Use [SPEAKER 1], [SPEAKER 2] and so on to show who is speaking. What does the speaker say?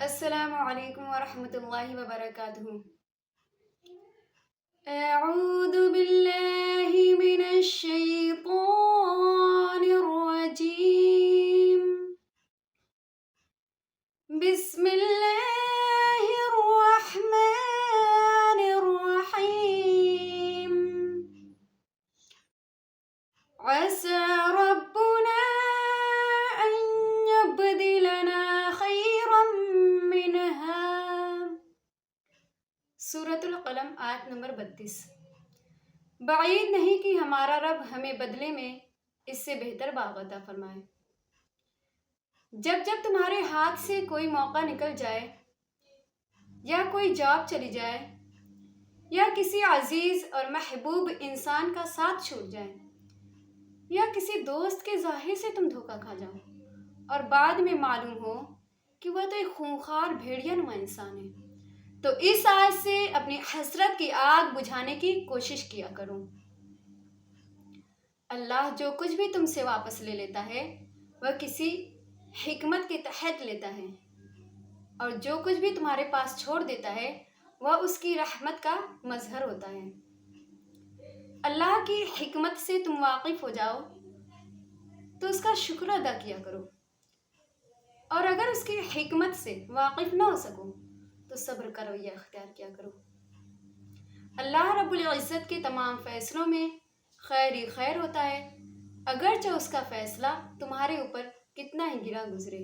[SPEAKER 1] السلام علیکم ورحمۃ اللہ وبرکاتہ۔ اعوذ باللہ من الشیطان الرجیم، بسم اللہ الرحمن الرحیم۔ عسى ربنا أن يبدلنا خيرا منها۔ سورۃ القلم آیت نمبر 32۔ بعید نہیں کہ ہمارا رب ہمیں بدلے میں اس سے بہتر باغ عطا فرمائے۔ جب جب تمہارے ہاتھ سے کوئی موقع نکل جائے، یا کوئی جاب چلی جائے، یا کسی عزیز اور محبوب انسان کا ساتھ چھوٹ جائے، یا کسی دوست کے ظاہر سے تم دھوکہ کھا جاؤ اور بعد میں معلوم ہو کہ وہ تو ایک خونخوار بھیڑیا نما انسان ہے، تو اس آیت سے اپنی حسرت کی آگ بجھانے کی کوشش کیا کرو۔ اللہ جو کچھ بھی تم سے واپس لے لیتا ہے وہ کسی حکمت کے تحت لیتا ہے، اور جو کچھ بھی تمہارے پاس چھوڑ دیتا ہے وہ اس کی رحمت کا مظہر ہوتا ہے۔ اللہ کی حکمت سے تم واقف ہو جاؤ تو اس کا شکر ادا کیا کرو، اور اگر اس کی حکمت سے واقف نہ ہو سکو تو صبر کا رویہ اختیار کیا کرو۔ اللہ رب العزت کے تمام فیصلوں میں خیر ہی خیر ہوتا ہے، اگرچہ اس کا فیصلہ تمہارے اوپر کتنا ہی گرا گزرے۔